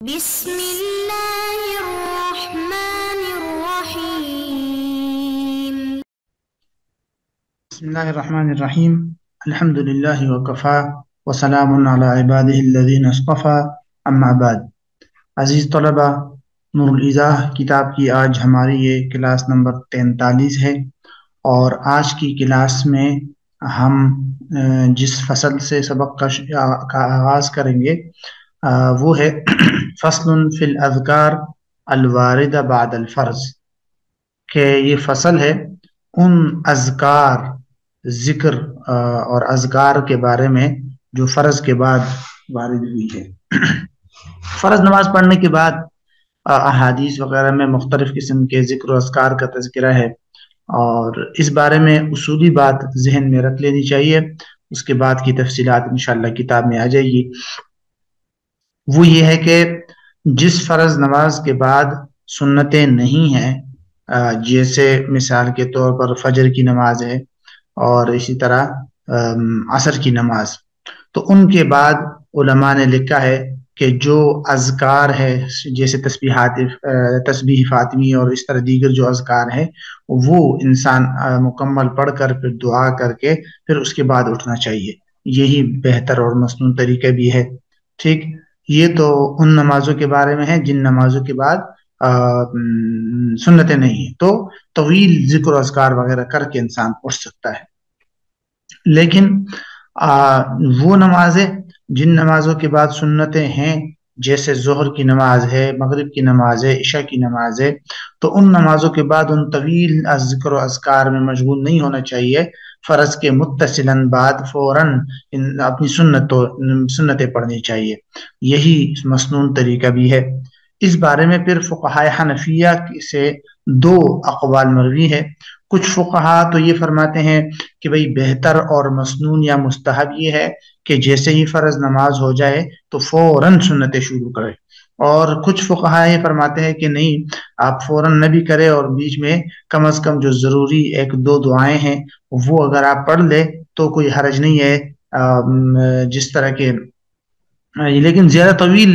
بسم اللہ الرحمن الرحیم بسم اللہ الرحمن الرحیم الحمد للہ وکفا وسلام علی عبادہ الذین اصطفى اما بعد۔ عزیز طلبہ، نور الایضاح کتاب کی آج ہماری یہ کلاس نمبر 43 ہے، اور آج کی کلاس میں ہم جس فصل سے سبق کا آغاز کریں گے وہ ہے فصل فی الاذکار الواردہ بعد الفرض، کہ یہ فصل ہے ان اذکار، ذکر اور اذکار کے بارے میں جو فرض کے بعد وارد ہوئی ہے۔ فرض نماز پڑھنے کے بعد احادیث وغیرہ میں مختلف قسم کے ذکر و اذکار کا تذکرہ ہے، اور اس بارے میں اصولی بات ذہن میں رکھ لینی چاہیے، اس کے بعد کی تفصیلات انشاءاللہ کتاب میں آ جائے گی۔ وہ یہ ہے کہ جس فرض نماز کے بعد سنتیں نہیں ہیں، جیسے مثال کے طور پر فجر کی نماز ہے اور اسی طرح عصر کی نماز، تو ان کے بعد علماء نے لکھا ہے کہ جو اذکار ہے جیسے تسبیح فاطمی اور اس طرح دیگر جو اذکار ہیں وہ انسان مکمل پڑھ کر پھر دعا کر کے پھر اس کے بعد اٹھنا چاہیے، یہی بہتر اور مسنون طریقہ بھی ہے۔ ٹھیک، یہ تو ان نمازوں کے بارے میں ہے جن نمازوں کے بعد سنتیں نہیں ہیں، تو طویل ذکر و اذکار وغیرہ کر کے انسان اٹھ سکتا ہے۔ لیکن وہ نمازیں جن نمازوں کے بعد سنتیں ہیں، جیسے ظہر کی نماز ہے، مغرب کی نماز ہے، عشاء کی نماز ہے، تو ان نمازوں کے بعد ان طویل ذکر و اذکار میں مشغول نہیں ہونا چاہیے، فرض کے متصلاً بعد فوراً اپنی سنتیں پڑھنی چاہیے، یہی مسنون طریقہ بھی ہے۔ اس بارے میں پھر فقہائے حنفیہ سے دو اقوال مروی ہے۔ کچھ فقہا تو یہ فرماتے ہیں کہ بھئی بہتر اور مسنون یا مستحب یہ ہے کہ جیسے ہی فرض نماز ہو جائے تو فوراً سنتیں شروع کرے، اور کچھ فقہا یہ فرماتے ہیں کہ نہیں، آپ فوراً نہ بھی کرے اور بیچ میں کم از کم جو ضروری ایک دو دعائیں ہیں وہ اگر آپ پڑھ لے تو کوئی حرج نہیں ہے، جس طرح کے، لیکن زیادہ طویل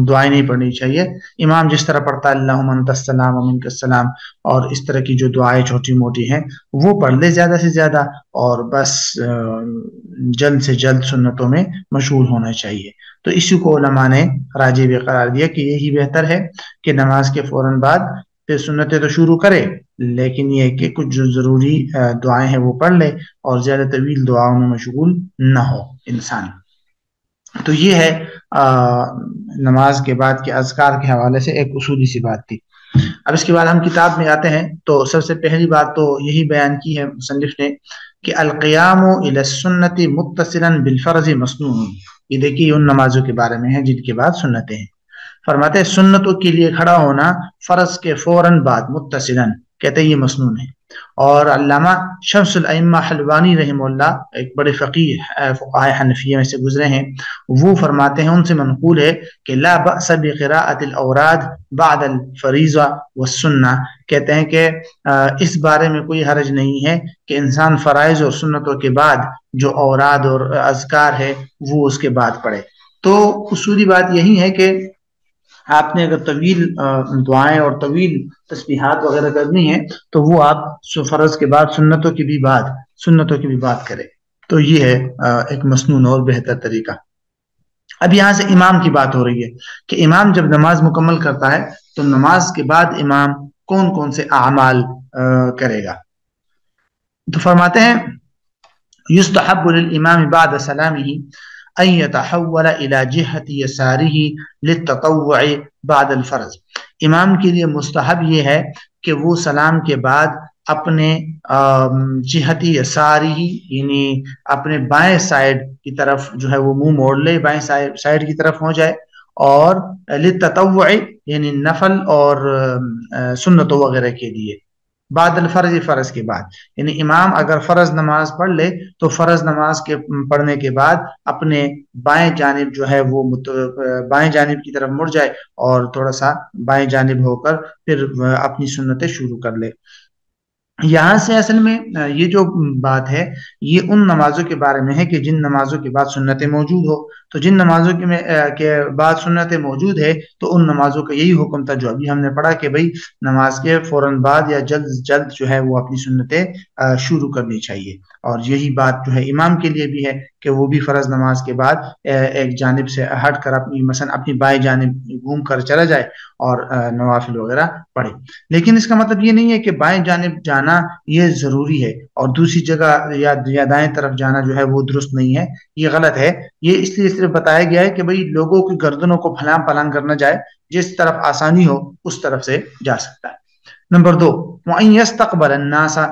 دعائیں نہیں پڑھنی چاہیے۔ امام جس طرح پڑھتا ہے اللہم انت السلام و منک السلام اور اس طرح کی جو دعائیں چھوٹی موٹی ہیں وہ پڑھ لے زیادہ سے زیادہ، اور بس جلد سے جلد سنتوں میں مشغول ہونا چاہیے۔ تو اسی کو علماء نے راجح بھی قرار دیا کہ یہی بہتر ہے کہ نماز کے فوراً بعد پھر سنتیں تو شروع کرے، لیکن یہ کہ کچھ جو ضروری دعائیں ہیں وہ پڑھ لے اور زیادہ طویل دعاؤں میں مشغول نہ ہو انسان۔ تو یہ ہے نماز کے بعد کے اذکار کے حوالے سے ایک اصولی سی بات تھی۔ اب اس کے بعد ہم کتاب میں آتے ہیں، تو سب سے پہلی بات تو یہی بیان کی ہے مصنف نے کہ القیام الی السنۃ متصلا بالفرض مسنون، یہ دیکھیے ان نمازوں کے بارے میں ہے جن کے بعد سنتیں ہیں۔ فرماتے ہیں سنتوں کے لیے کھڑا ہونا فرض کے فوراً بعد متصلا، کہتے ہیں یہ مسنون ہے۔ اور علامہ شمس الائمہ حلوانی رحمہ اللہ ایک بڑے فقیہ فقہاء حنفیہ میں سے گزرے ہیں، وہ فرماتے ہیں، ان سے منقول ہے کہ لا بأس بقراءۃ الاوراد بعد الفریضہ والسنہ، کہتے ہیں کہ اس بارے میں کوئی حرج نہیں ہے کہ انسان فرائض اور سنتوں کے بعد جو اوراد اور اذکار ہے وہ اس کے بعد پڑھے۔ تو اصولی بات یہی ہے کہ آپ نے اگر طویل دعائیں اور طویل تسبیحات وغیرہ کرنی ہے تو وہ آپ فرض کے بعد سنتوں کی بھی بات کریں، تو یہ ہے ایک مسنون اور بہتر طریقہ۔ اب یہاں سے امام کی بات ہو رہی ہے کہ امام جب نماز مکمل کرتا ہے تو نماز کے بعد امام کون کون سے اعمال کرے گا، تو فرماتے ہیں یستحب للامام بعد سلامه ان يتحول الى جهة يساره للتطوع بعد الفرض، امام کے لیے مستحب یہ ہے کہ وہ سلام کے بعد اپنے جہت یساری، یعنی اپنے بائیں سائڈ کی طرف جو ہے وہ منہ موڑ لے، بائیں سائڈ کی طرف ہو جائے، اور للتطوع یعنی نفل اور سنتوں وغیرہ کے لیے، بعد الفرض فرض کے بعد، یعنی امام اگر فرض نماز پڑھ لے تو فرض نماز کے پڑھنے کے بعد اپنے بائیں جانب جو ہے وہ بائیں جانب کی طرف مڑ جائے اور تھوڑا سا بائیں جانب ہو کر پھر اپنی سنتیں شروع کر لے۔ یہاں سے اصل میں یہ جو بات ہے یہ ان نمازوں کے بارے میں ہے کہ جن نمازوں کے بعد سنتیں موجود ہو. تو جن نمازوں کے بعد سنتیں موجود ہے تو ان نمازوں کا یہی حکم تھا جو ابھی ہم نے پڑھا کہ بھئی نماز کے فوراً بعد یا جلد جو ہے وہ اپنی سنتیں شروع کرنی چاہیے. اور یہی بات جو ہے امام کے لیے بھی ہے کہ وہ بھی فرض نماز کے بعد ایک جانب سے ہٹ کر مثلا اپنی بائیں جانب گھوم کر چلا جائے اور نوافل وغیرہ پڑھے. لیکن اس کا مطلب یہ نہیں ہے کہ بائیں جانب جانا یہ ضروری ہے اور دوسری جگہ یا دائیں طرف جانا جو ہے وہ درست نہیں ہے، یہ غلط ہے. یہ اس لیے صرف بتایا گیا ہے کہ بھئی لوگوں کی گردنوں کو پھلانگ پھلانگ کرنا جائے، جس طرف آسانی ہو اس طرف سے جا سکتا ہے. نمبر 2 وَأَن يَسْتَقْبَلَ النَّاسَ،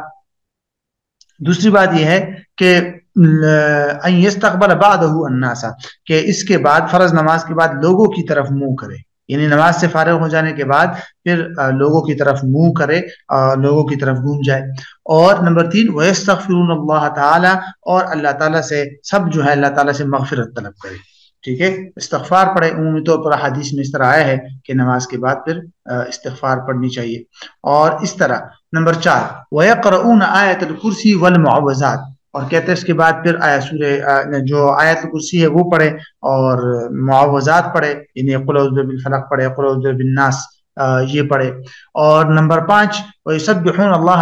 دوسری بات یہ ہے کہ ان یستقبل بعدہ الناس، کہ اس کے بعد فرض نماز کے بعد لوگوں کی طرف منہ کرے، یعنی نماز سے فارغ ہو جانے کے بعد پھر لوگوں کی طرف منہ کرے، لوگوں کی طرف گھوم جائے. اور نمبر 3 وَيَسْتَغْفِرُونَ اللَّهَ تعالی، اور اللہ تعالیٰ سے سب جو ہے اللہ تعالیٰ سے مغفرت طلب کرے. ٹھیک ہے، استغفار پڑھے. عمومی طور پر حدیث میں اس طرح آیا ہے کہ نماز کے بعد پھر استغفار پڑھنی چاہیے. اور اس طرح نمبر 4 وَيَقْرَؤُونَ آیَةَ الْكُرْسِي وَالْمُعَوِّذَاتِ، اور کہتے ہیں اس کے بعد پھر سورہ جو آیت الکرسی ہے وہ پڑھے اور معوذات پڑھے، یعنی قل اعوذ برب الفلق پڑھے، قل اعوذ برب الناس یہ پڑھے. اور نمبر 5 وَيُسَبِّحُونَ اللَّهَ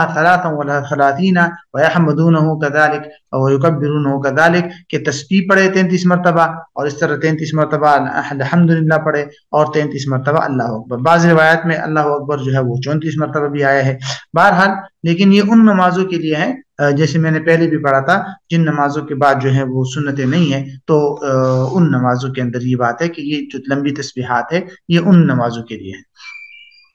33 وَيَحْمَدُونَهُ كَذَلِكَ وَيُكَبِّرُونَهُ كَذَلِكَ، کہ تسبیح پڑھے 33 مرتبہ اور اس طرح 33 مرتبہ الحمدللہ پڑھے اور 33 مرتبہ اللہ اکبر. بعض روایات میں اللہ اکبر جو ہے وہ 34 مرتبہ بھی آیا ہے. بہرحال لیکن یہ ان نمازوں کے لیے ہے جیسے میں نے پہلے بھی پڑھا تھا جن نمازوں کے بعد جو ہے وہ سنتیں نہیں ہیں، تو ان نمازوں کے اندر یہ بات ہے کہ یہ جو لمبی تسبیحات ہے یہ ان نمازوں کے لیے ہے.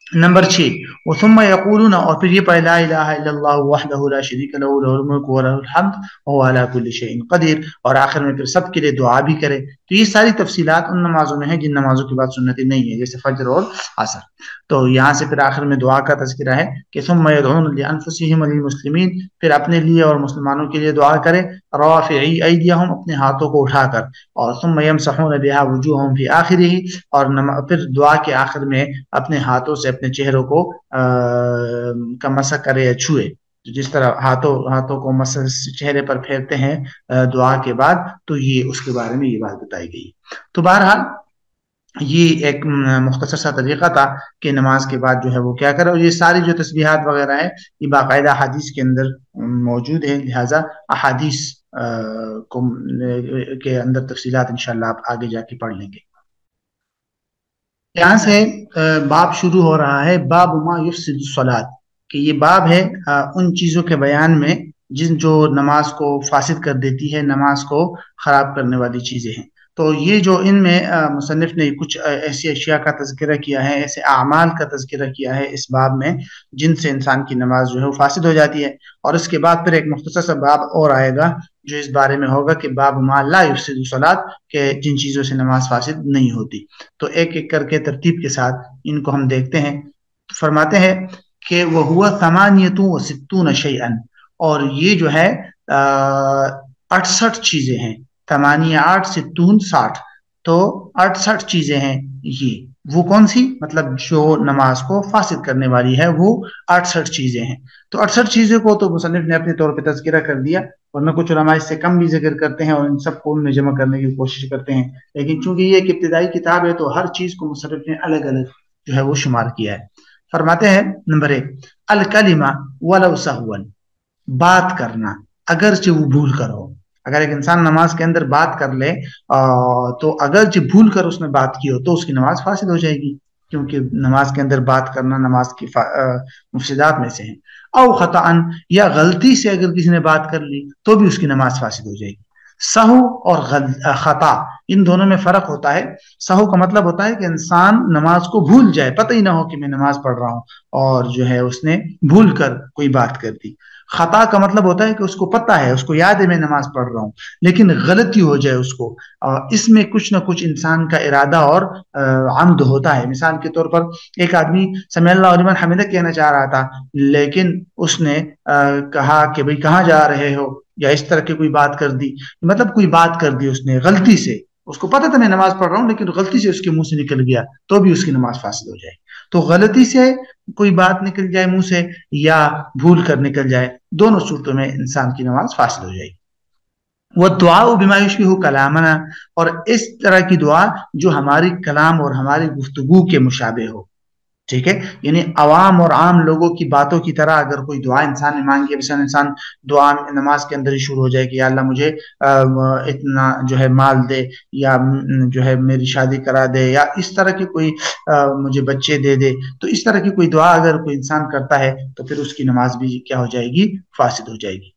نمبر 6 وَثُمَّ يَقُولُونَ، اور پھر یہ پڑھے لا الہ الا اللہ وحدہ لا شریک لہ لہ الملک ولہ الحمد وهو علی کل شیء قدیر، اور آخر میں پھر سب کے لیے دعا بھی کرے. تو یہ ساری تفصیلات ان نمازوں میں ہیں جن نمازوں کے بعد سنتیں نہیں ہیں، جیسے فجر اور عصر. تو یہاں سے پھر آخر میں دعا کا تذکرہ ہے کہ ثم يدعون لانفسهم وللمسلمین، پھر اپنے لیے اور مسلمانوں کے لیے دعا کرے رافعی ایدیہم، اپنے ہاتھوں کو اٹھا کر، اور ثم يمسحون بها وجوههم في آخره، اور پھر دعا کے آخر میں اپنے ہاتھوں سے اپنے چہروں کو کا مسح کرے یا چھوئے، جس طرح ہاتھوں کو مسح چہرے پر پھیرتے ہیں دعا کے بعد، تو یہ اس کے بارے میں یہ بات بتائی گئی. تو بہرحال یہ ایک مختصر سا طریقہ تھا کہ نماز کے بعد جو ہے وہ کیا کرے. اور یہ ساری جو تسبیحات وغیرہ ہے یہ باقاعدہ احادیث کے اندر موجود ہے، لہٰذا احادیث کے اندر تفصیلات انشاءاللہ آپ آگے جا کے پڑھ لیں گے. یہاں سے باب شروع ہو رہا ہے باب ما یفسد الصلاۃ، کہ یہ باب ہے ان چیزوں کے بیان میں جو نماز کو فاسد کر دیتی ہے، نماز کو خراب کرنے والی چیزیں ہیں. تو یہ جو ان میں مصنف نے کچھ ایسی اشیاء کا تذکرہ کیا ہے، ایسے اعمال کا تذکرہ کیا ہے اس باب میں جن سے انسان کی نماز جو ہے وہ فاسد ہو جاتی ہے. اور اس کے بعد پھر ایک مختصر سا باب اور آئے گا جو اس بارے میں ہوگا کہ باب ما لا یفسد الصلاۃ، کہ جن چیزوں سے نماز فاسد نہیں ہوتی. تو ایک ایک کر کے ترتیب کے ساتھ ان کو ہم دیکھتے ہیں. فرماتے ہیں کہ وَهُوَ 68 شیئا، اور یہ جو ہے 68 چیزیں ہیں. 8 60 60، تو 68 چیزیں ہیں. یہ وہ کون سی، مطلب جو نماز کو فاسد کرنے والی ہے وہ 68 چیزیں ہیں. تو 68 چیزوں کو تو مصنف نے اپنے طور پہ تذکرہ کر دیا، ورنہ کچھ علماء اس سے کم بھی ذکر کرتے ہیں اور ان سب کو ان میں جمع کرنے کی کوشش کرتے ہیں. لیکن چونکہ یہ ایک ابتدائی کتاب ہے تو ہر چیز کو مصنف نے الگ الگ جو ہے وہ شمار کیا ہے. فرماتے ہیں نمبر 1 الکلمہ ولو سہوا، بات کرنا اگرچہ وہ بھول کر ہو. اگر ایک انسان نماز کے اندر بات کر لے تو اگرچہ بھول کر اس نے بات کی ہو تو اس کی نماز فاسد ہو جائے گی، کیونکہ نماز کے اندر بات کرنا نماز کی مفسدات میں سے ہیں. او خطأ، یا غلطی سے اگر کسی نے بات کر لی تو بھی اس کی نماز فاسد ہو جائے گی. سہو اور خطا ان دونوں میں فرق ہوتا ہے. سہو کا مطلب ہوتا ہے کہ انسان نماز کو بھول جائے، پتہ ہی نہ ہو کہ میں نماز پڑھ رہا ہوں اور جو ہے اس نے بھول کر کوئی بات کر دی. خطا کا مطلب ہوتا ہے کہ اس کو پتہ ہے، اس کو یاد ہے میں نماز پڑھ رہا ہوں، لیکن غلطی ہو جائے اس کو. اس میں کچھ نہ کچھ انسان کا ارادہ اور عمد ہوتا ہے. مثال کے طور پر ایک آدمی سمع اللہ لمن حمدہ کہنا چاہ رہا تھا، لیکن اس نے کہا کہ بھئی کہاں جا رہے ہو، یا اس طرح کی کوئی بات کر دی، مطلب کوئی بات کر دی اس نے غلطی سے، اس کو پتہ تھا میں نماز پڑھ رہا ہوں لیکن غلطی سے اس کے منہ سے نکل گیا تو بھی اس کی نماز فاسد ہو جائے گی. تو غلطی سے کوئی بات نکل جائے منہ سے یا بھول کر نکل جائے، دونوں صورتوں میں انسان کی نماز فاسد ہو جائے گی. وَالدُّعَاءُ بِمَا يُشْبِهُ كَلَامَنَا، اور اس طرح کی دعا جو ہماری کلام اور ہماری گفتگو کے مشابہ ہو. ٹھیک ہے، یعنی عوام اور عام لوگوں کی باتوں کی طرح اگر کوئی دعا انسان نے مانگی ہے، مثلا انسان دعا نماز کے اندر ہی شروع ہو جائے کہ یا اللہ مجھے اتنا جو ہے مال دے، یا جو ہے میری شادی کرا دے، یا اس طرح کی کوئی مجھے بچے دے دے، تو اس طرح کی کوئی دعا اگر کوئی انسان کرتا ہے تو پھر اس کی نماز بھی کیا ہو جائے گی؟ فاسد ہو جائے گی.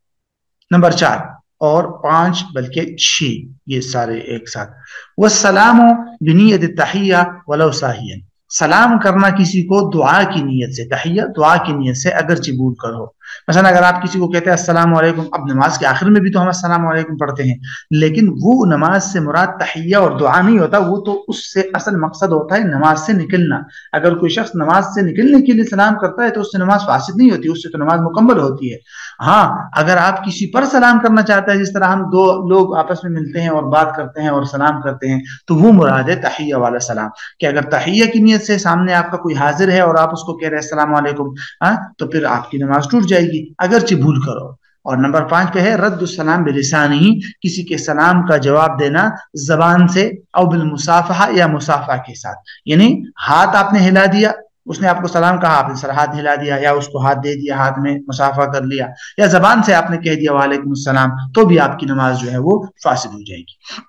نمبر 4 اور 5 بلکہ 6 یہ سارے ایک ساتھ. والسلام بنیت التحیہ ولو ساہیا، سلام کرنا کسی کو دعا کی نیت سے، تحیہ دعا کی نیت سے اگرچہ بھول کر ہو. مثلا اگر آپ کسی کو کہتے ہیں السلام علیکم، اب نماز کے آخر میں بھی تو ہم السلام علیکم پڑھتے ہیں، لیکن وہ نماز سے مراد تحیہ اور دعا نہیں ہوتا، وہ تو اس سے اصل مقصد ہوتا ہے نماز سے نکلنا. اگر کوئی شخص نماز سے نکلنے کے لیے سلام کرتا ہے تو اس سے نماز فاسد نہیں ہوتی، اس سے تو نماز مکمل ہوتی ہے. ہاں اگر آپ کسی پر سلام کرنا چاہتے ہیں، جس طرح ہم دو لوگ آپس میں ملتے ہیں اور بات کرتے ہیں اور سلام کرتے ہیں، تو وہ مراد ہے تحیہ والا سلام. کہ اگر تحیہ کی نیت سے سامنے آپ کا کوئی حاضر ہے اور آپ اس کو کہہ رہے ہیں السلام علیکم، تو پھر آپ کی نماز ٹوٹ جائے گی اگرچہ بھول کرو. اور نمبر 5 پہ ہے رد السلام بلسانہ، کسی کے سلام کا جواب دینا زبان سے، او بالمصافحہ یا مصافحہ کے ساتھ. یعنی ہاتھ آپ نے ہلا دیا، اس نے آپ کو سلام کہا، آپ نے سر ہاتھ ہلا دیا، یا اس کو ہاتھ دے دیا، ہاتھ میں مصافحہ کر لیا، یا زبان سے آپ نے کہہ دیا وعلیکم السلام، تو بھی آپ کی نماز جو ہے وہ فاسد ہو جائے گی.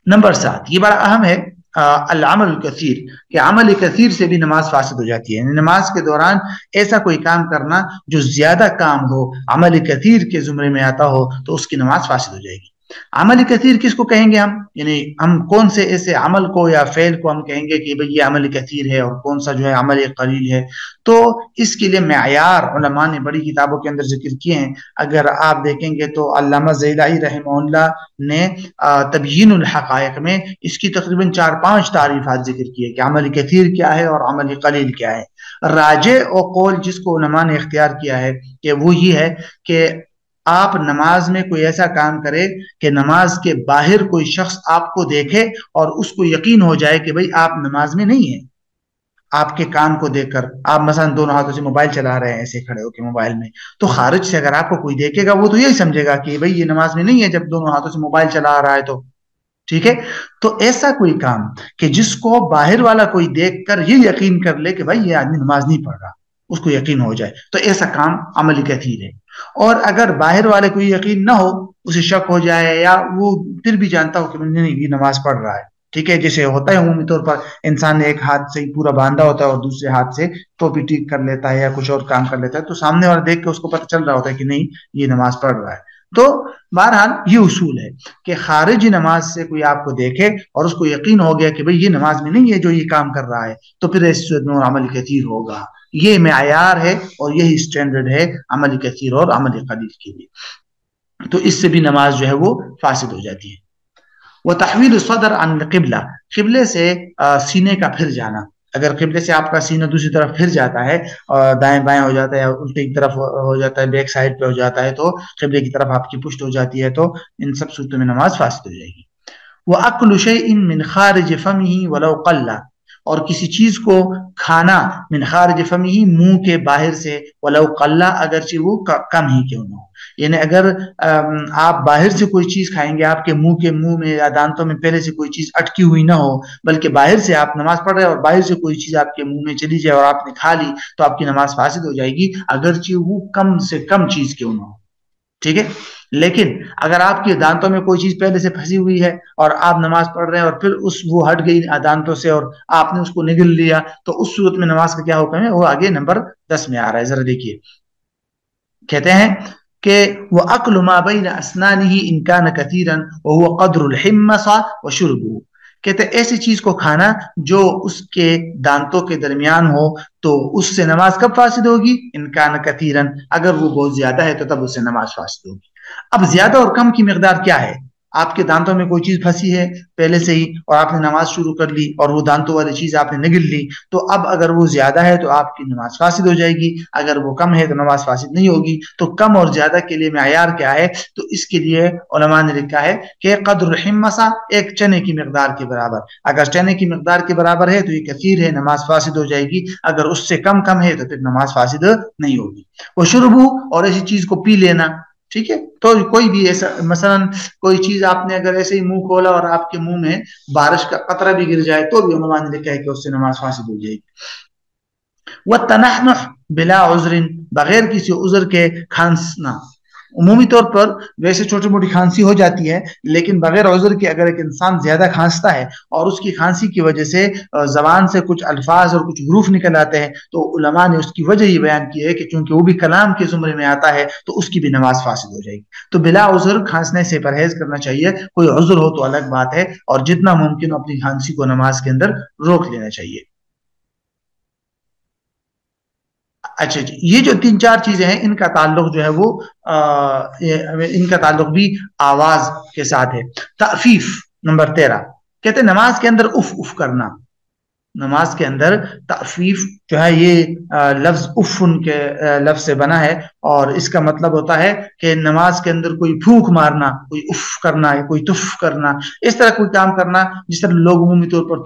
نمبر 7 یہ بڑا اہم ہے، العمل الکثیر، کہ عمل کثیر سے بھی نماز فاسد ہو جاتی ہے. یعنی نماز کے دوران ایسا کوئی کام کرنا جو زیادہ کام ہو، عمل کثیر کے زمرے میں آتا ہو، تو اس کی نماز فاسد ہو جائے گی. عمل کثیر کس کو کہیں گے ہم؟ یعنی ہم کون سے ایسے عمل کو یا فعل کو ہم کہیں گے کہ بھئی یہ عمل کثیر ہے اور کون سا جو ہے عمل قلیل ہے؟ تو اس کے لیے معیار علماء نے بڑی کتابوں کے اندر ذکر کیے ہیں. اگر آپ دیکھیں گے تو علامہ زیلعی رحمہ اللہ نے تبیین الحقائق میں اس کی تقریباً 4-5 تعریفات ذکر کی ہے کہ عمل کثیر کیا ہے اور عمل قلیل کیا ہے. راجع و قول جس کو علماء نے اختیار کیا ہے کہ وہ یہ ہے کہ آپ نماز میں کوئی ایسا کام کرے کہ نماز کے باہر کوئی شخص آپ کو دیکھے اور اس کو یقین ہو جائے کہ بھئی آپ نماز میں نہیں ہیں. آپ کے کام کو دیکھ کر آپ مثلا دونوں ہاتھوں سے موبائل چلا رہے ہیں ایسے کھڑے ہو کے موبائل میں، تو خارج سے اگر آپ کو کوئی دیکھے گا وہ تو یہی سمجھے گا کہ بھئی یہ نماز میں نہیں ہے جب دونوں ہاتھوں سے موبائل چلا رہا ہے. تو ٹھیک ہے، تو ایسا کوئی کام کہ جس کو باہر والا کوئی دیکھ کر یہ یقین کر لے کہ بھئی یہ آدمی نماز نہیں پڑھ رہا، اس کو یقین ہو جائے، تو ایسا کام عمل کثیر ہے. اور اگر باہر والے کو یقین نہ ہو، اسے شک ہو جائے یا وہ پھر بھی جانتا ہو کہ نہیں یہ نماز پڑھ رہا ہے، ٹھیک ہے، جیسے ہوتا ہے عمومی طور پر انسان نے ایک ہاتھ سے ہی پورا باندھا ہوتا ہے اور دوسرے ہاتھ سے ٹوپی ٹیک کر لیتا ہے یا کچھ اور کام کر لیتا ہے، تو سامنے والا دیکھ کے اس کو پتہ چل رہا ہوتا ہے کہ نہیں یہ نماز پڑھ رہا ہے. تو بہرحال یہ اصول ہے کہ خارجی نماز سے کوئی آپ کو دیکھے اور اس کو یقین ہو گیا کہ بھئی یہ نماز میں نہیں ہے جو یہ کام کر رہا ہے، تو پھر اس صورت میں عمل کثیر ہوگا. یہ معیار ہے اور یہی سٹینڈرڈ ہے عمل کثیر اور عمل قلیل کے لیے. تو اس سے بھی نماز جو ہے وہ فاسد ہو جاتی ہے. وتحویل الصدر عن القبلہ، قبلے سے سینے کا پھر جانا. اگر قبلے سے آپ کا سینہ دوسری طرف پھر جاتا ہے، دائیں بائیں ہو جاتا ہے یا الٹی کی طرف ہو جاتا ہے، بیک سائڈ پہ ہو جاتا ہے، تو قبلے کی طرف آپ کی پشت ہو جاتی ہے، تو ان سب صورتوں میں نماز فاسد ہو جائے گی. وَأَكْلُ شَيْءٍ مِّنْ خَارِجِ فَمِهِ وَلَوْ قَلَّ، اور کسی چیز کو کھانا من خارج فمہ منہ کے باہر سے، ولو قلّ اگرچہ وہ کم ہی کیوں نہ ہو. یعنی اگر آپ باہر سے کوئی چیز کھائیں گے، آپ کے منہ میں یا دانتوں میں پہلے سے کوئی چیز اٹکی ہوئی نہ ہو، بلکہ باہر سے آپ نماز پڑھ رہے ہیں اور باہر سے کوئی چیز آپ کے منہ میں چلی جائے اور آپ نے کھا لی، تو آپ کی نماز فاسد ہو جائے گی اگرچہ وہ کم سے کم چیز کیوں نہ ہو. ٹھیک ہے، لیکن اگر آپ کے دانتوں میں کوئی چیز پہلے سے پھنسی ہوئی ہے اور آپ نماز پڑھ رہے ہیں اور پھر وہ ہٹ گئی دانتوں سے اور آپ نے اس کو نگل لیا، تو اس صورت میں نماز کا کیا حکم ہے؟ وہ آگے نمبر 10 میں آ رہا ہے، ذرا دیکھیے. کہتے ہیں کہ وَأَكْلُ مَا بَيْنَ أَسْنَانِهِ إِنْ كَانَ كَثِيرًا وَهُوَ قَدْرُ الْحِمَّصَ وَشُرْبُهُ. کہتے ہیں ایسی چیز کو کھانا جو اس کے دانتوں کے درمیان ہو، تو اس سے نماز کب فاسد ہوگی؟ ان کان کثیرن، اگر وہ بہت زیادہ ہے تو تب اس سے نماز فاسد ہوگی. اب زیادہ اور کم کی مقدار کیا ہے؟ آپ کے دانتوں میں کوئی چیز پھنسی ہے پہلے سے ہی اور آپ نے نماز شروع کر لی اور وہ دانتوں والی چیز آپ نے نگل لی، تو اب اگر وہ زیادہ ہے تو آپ کی نماز فاسد ہو جائے گی، اگر وہ کم ہے تو نماز فاسد نہیں ہوگی۔ تو کم اور زیادہ کے لیے معیار کیا ہے؟ تو اس کے لیے علماء نے لکھا ہے کہ قدر الحمصہ، ایک چنے کی مقدار کے برابر، اگر چنے کی مقدار کے برابر ہے تو یہ کثیر ہے، نماز فاسد ہو جائے گی، اگر اس سے کم ہے تو پھر نماز فاسد نہیں ہوگی۔ وہ شربو، اور ایسی چیز کو پی لینا، ٹھیک ہے، تو کوئی بھی ایسا مثلا کوئی چیز آپ نے اگر ایسے ہی منہ کھولا اور آپ کے منہ میں بارش کا قطرہ بھی گر جائے تو بھی علماء نے لکھا ہے کہ اس سے نماز فاسد ہو جائے گی۔ والتنحنح بلا عذر، بغیر کسی عذر کے کھانسنا، عمومی طور پر ویسے چھوٹی موٹی کھانسی ہو جاتی ہے، لیکن بغیر عذر کے اگر ایک انسان زیادہ کھانستا ہے اور اس کی کھانسی کی وجہ سے زبان سے کچھ الفاظ اور کچھ حروف نکل آتے ہیں، تو علماء نے اس کی وجہ یہ بیان کی ہے کہ چونکہ وہ بھی کلام کے زمرے میں آتا ہے تو اس کی بھی نماز فاسد ہو جائے گی۔ تو بلا عذر کھانسنے سے پرہیز کرنا چاہیے، کوئی عذر ہو تو الگ بات ہے، اور جتنا ممکن اپنی کھانسی کو نماز کے اندر روک لینا چاہیے۔ اچھا جی، یہ جو 3-4 چیزیں ہیں ان کا تعلق جو ہے وہ ان کا تعلق بھی آواز کے ساتھ ہے۔ تعفیف نمبر 13، کہتے ہیں نماز کے اندر اف اف کرنا، نماز کے اندر تعفیف جو ہے یہ لفظ افن کے لفظ سے بنا ہے، اور اس کا مطلب ہوتا ہے کہ نماز کے اندر کوئی پھونک مارنا، کوئی اف کرنا، کوئی تف کرنا، اس طرح کوئی کام کرنا جس طرح لوگ عمومی طور پر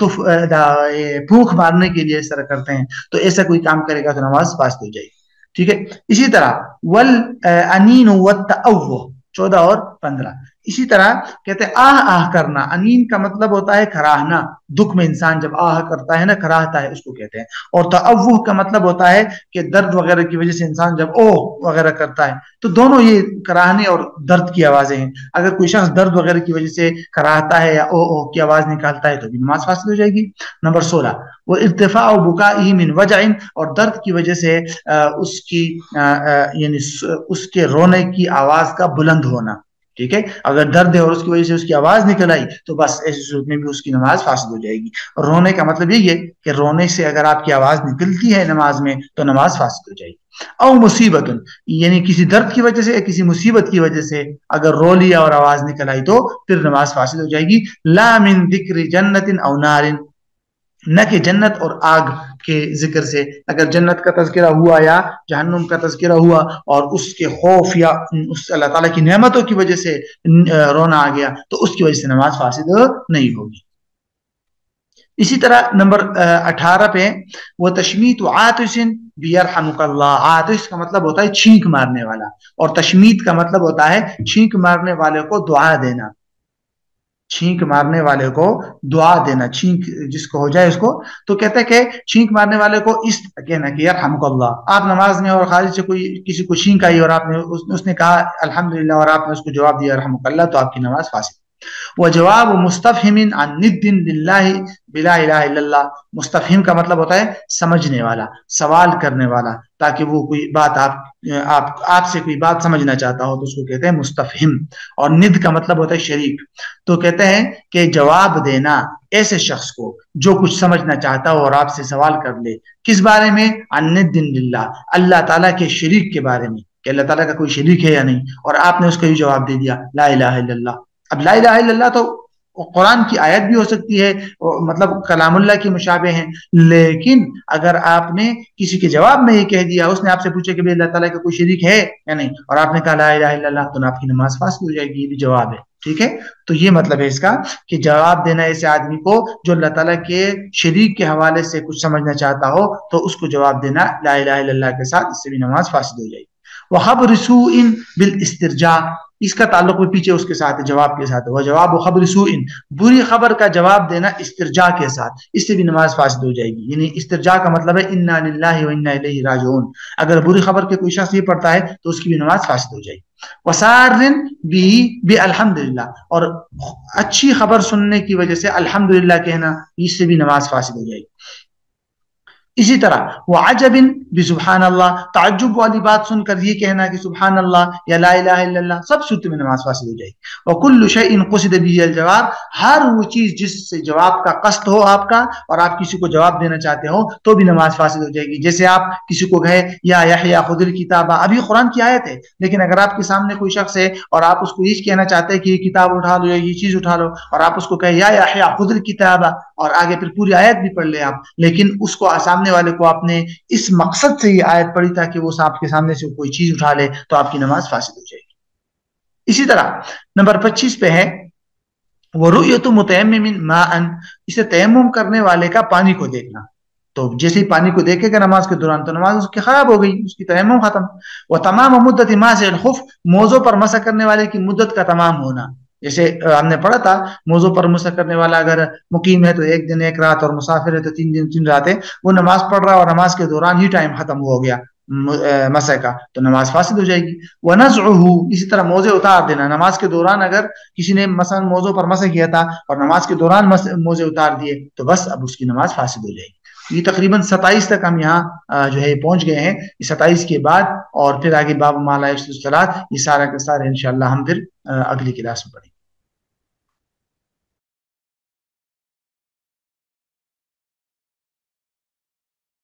پھونک مارنے کے لیے اس طرح کرتے ہیں، تو ایسا کوئی کام کرے گا تو نماز فاسد ہو جائے گی، ٹھیک ہے۔ اسی طرح والانین والتأوہ 14 اور 15، اسی طرح کہتے ہیں آہ آہ کرنا، انین کا مطلب ہوتا ہے کراہنا، دکھ میں انسان جب آہ کرتا ہے نا، کراہتا ہے، اس کو کہتے ہیں، اور تأوہ کا مطلب ہوتا ہے کہ درد وغیرہ کی وجہ سے انسان جب اوہ وغیرہ کرتا ہے، تو دونوں یہ کراہنے اور درد کی آوازیں ہیں۔ اگر کوئی شخص درد وغیرہ کی وجہ سے کراہتا ہے یا او او کی آواز نکالتا ہے تو بھی نماز فاسد ہو جائے گی۔ نمبر 16، وہ ارتفاع بکائہ من وجع، اور درد کی وجہ سے اس کی یعنی اس کے رونے کی آواز کا بلند ہونا، ٹھیک ہے، اگر درد ہے اور اس کی وجہ سے اس کی آواز نکل آئی تو بس ایسی صورت میں بھی اس کی نماز فاسد ہو جائے گی۔ رونے کا مطلب یہ ہے کہ رونے سے اگر آپ کی آواز نکلتی ہے نماز میں تو نماز فاسد ہو جائے گی۔ او مصیبت، یعنی کسی درد کی وجہ سے یا کسی مصیبت کی وجہ سے اگر رو لیا اور آواز نکل آئی تو پھر نماز فاسد ہو جائے گی۔ لا من ذکر جنت او نار، نہ کہ جنت اور آگ کے ذکر سے، اگر جنت کا تذکرہ ہوا یا جہنم کا تذکرہ ہوا اور اس کے خوف یا اس اللہ تعالیٰ کی نعمتوں کی وجہ سے رونا آ گیا تو اس کی وجہ سے نماز فاسد نہیں ہوگی۔ اسی طرح نمبر 18 پہ وہ تشمیت عاطش بیرحمک اللہ، عاطش کا مطلب ہوتا ہے چھینک مارنے والا، اور تشمیت کا مطلب ہوتا ہے چھینک مارنے والے کو دعا دینا، چھینک مارنے والے کو دعا دینا، چھینک جس کو ہو جائے اس کو، تو کہتے ہیں کہ چھینک مارنے والے کو اس کہنا کہ یرحمک اللہ، آپ نماز میں اور خارج سے کوئی کسی کو چھینک آئی اور آپ نے اس نے کہا الحمدللہ اور آپ نے اس کو جواب دیا یرحمک اللہ، تو آپ کی نماز فاسد۔ وجواب مستفہم عن ند للہ بلا الہ الا اللہ، مستفہم کا مطلب ہوتا ہے سمجھنے والا، سوال کرنے والا، تاکہ وہ کوئی بات آپ سے کوئی بات سمجھنا چاہتا ہو تو اس کو کہتے ہیں مستفہم، اور ند کا مطلب ہوتا ہے شریک، تو کہتے ہیں کہ جواب دینا ایسے شخص کو جو کچھ سمجھنا چاہتا ہو اور آپ سے سوال کر لے، کس بارے میں؟ عن ند للہ، اللہ تعالیٰ کے شریک کے بارے میں، کہ اللہ تعالیٰ کا کوئی شریک ہے یا نہیں، اور آپ نے اس کو یہ جواب دے دیا لا الہ الا اللہ۔ اب لا الہ الا اللہ تو قرآن کی آیت بھی ہو سکتی ہے، مطلب کلام اللہ کی مشابہ ہیں، لیکن اگر آپ نے کسی کے جواب میں یہ کہہ دیا، اس نے آپ سے پوچھا کہ اللہ تعالیٰ کا کوئی شریک ہے یا نہیں، اور آپ نے کہا لا الہ الا اللہ، تو آپ کی نماز فاسد ہو جائے گی، یہ بھی جواب ہے، ٹھیک ہے۔ تو یہ مطلب ہے اس کا کہ جواب دینا ایسے آدمی کو جو اللہ تعالیٰ کے شریک کے حوالے سے کچھ سمجھنا چاہتا ہو، تو اس کو جواب دینا لا الہ الا اللہ کے ساتھ، اس سے بھی نماز فاسد ہو جائے گی۔ وخبر سوء بالاسترجاع، اس کا تعلق بھی پیچھے اس کے ساتھ ہے، جواب کے ساتھ، وہ جواب خبر سوء، بری خبر کا جواب دینا استرجاع کے ساتھ، اس سے بھی نماز فاسد ہو جائے گی۔ یعنی استرجاع کا مطلب ہے انا للہ و انا الیہ راجعون، اگر بری خبر کے کوئی شخص یہ پڑھتا ہے تو اس کی بھی نماز فاسد ہو جائے گی۔ وسار بھی الحمدللہ، اور اچھی خبر سننے کی وجہ سے الحمدللہ کہنا، اس سے بھی نماز فاسد ہو جائے گی۔ اسی طرح وہ عجبن بسبحان اللہ، تعجب والی بات سن کر یہ کہنا کہ سبحان اللہ یا لا الہ الا اللہ، سب صورت میں نماز فاسد ہو جائے گی۔ وکل شیء قصد به الجواب، ہر وہ چیز جس سے جواب کا قصد ہو آپ کا، اور آپ کسی کو جواب دینا چاہتے ہو تو بھی نماز فاسد ہو جائے گی۔ جیسے آپ کسی کو کہے یا یحییٰ خذ الکتاب، ابھی قرآن کی آیت ہے، لیکن اگر آپ کے سامنے کوئی شخص ہے اور آپ اس کو یہ کہنا چاہتے ہیں کہ یہ کتاب اٹھا لو یا یہ چیز اٹھا لو، اور آپ اس کو کہے یا یحییٰ خذ الکتاب، اور آگے پھر پوری آیت بھی پڑھ لے آپ، لیکن اس کو سامنے والے کو آپ نے اس مقصد سے یہ آیت پڑھی تاکہ وہ آپ کے سامنے سے کوئی چیز اٹھا لے، تو آپ کی نماز فاسد ہو جائے گی۔ اسی طرح نمبر 25 پہ ہے وَرُؤْيَةُ مُتَيَمِّمٍ مَاءً، اسے تیمم کرنے والے کا پانی کو دیکھنا، تو جیسے ہی پانی کو دیکھے گا نماز کے دوران تو نماز اس کی خراب ہو گئی، اس کی تیمم ختم۔ وَتَمَامُ مُدَّةِ مَاسِ الْخُفْ، موزوں پر مسح کرنے والے کی مدت کا تمام ہونا، جیسے ہم نے پڑھا تھا موضوع پر مسح کرنے والا اگر مقیم ہے تو 1 دن 1 رات، اور مسافر ہے تو 3 دن 3 راتیں، وہ نماز پڑھ رہا اور نماز کے دوران ہی ٹائم ختم ہو گیا مسح کا، تو نماز فاسد ہو جائے گی۔ وَنَزْعُهُ، اسی طرح موزے اتار دینا، نماز کے دوران اگر کسی نے مثلا موضوع پر مسح کیا تھا اور نماز کے دوران موزے اتار دیے تو بس اب اس کی نماز فاسد ہو جائے گی۔ یہ تقریباً 27 تک ہم یہاں جو ہے پہنچ گئے ہیں، 27 کے بعد اور پھر آگے باب ما لا یفسد الصلاۃ، یہ سارا کا سارا انشاءاللہ ہم پھر اگلی کلاس میں پڑھیں گے۔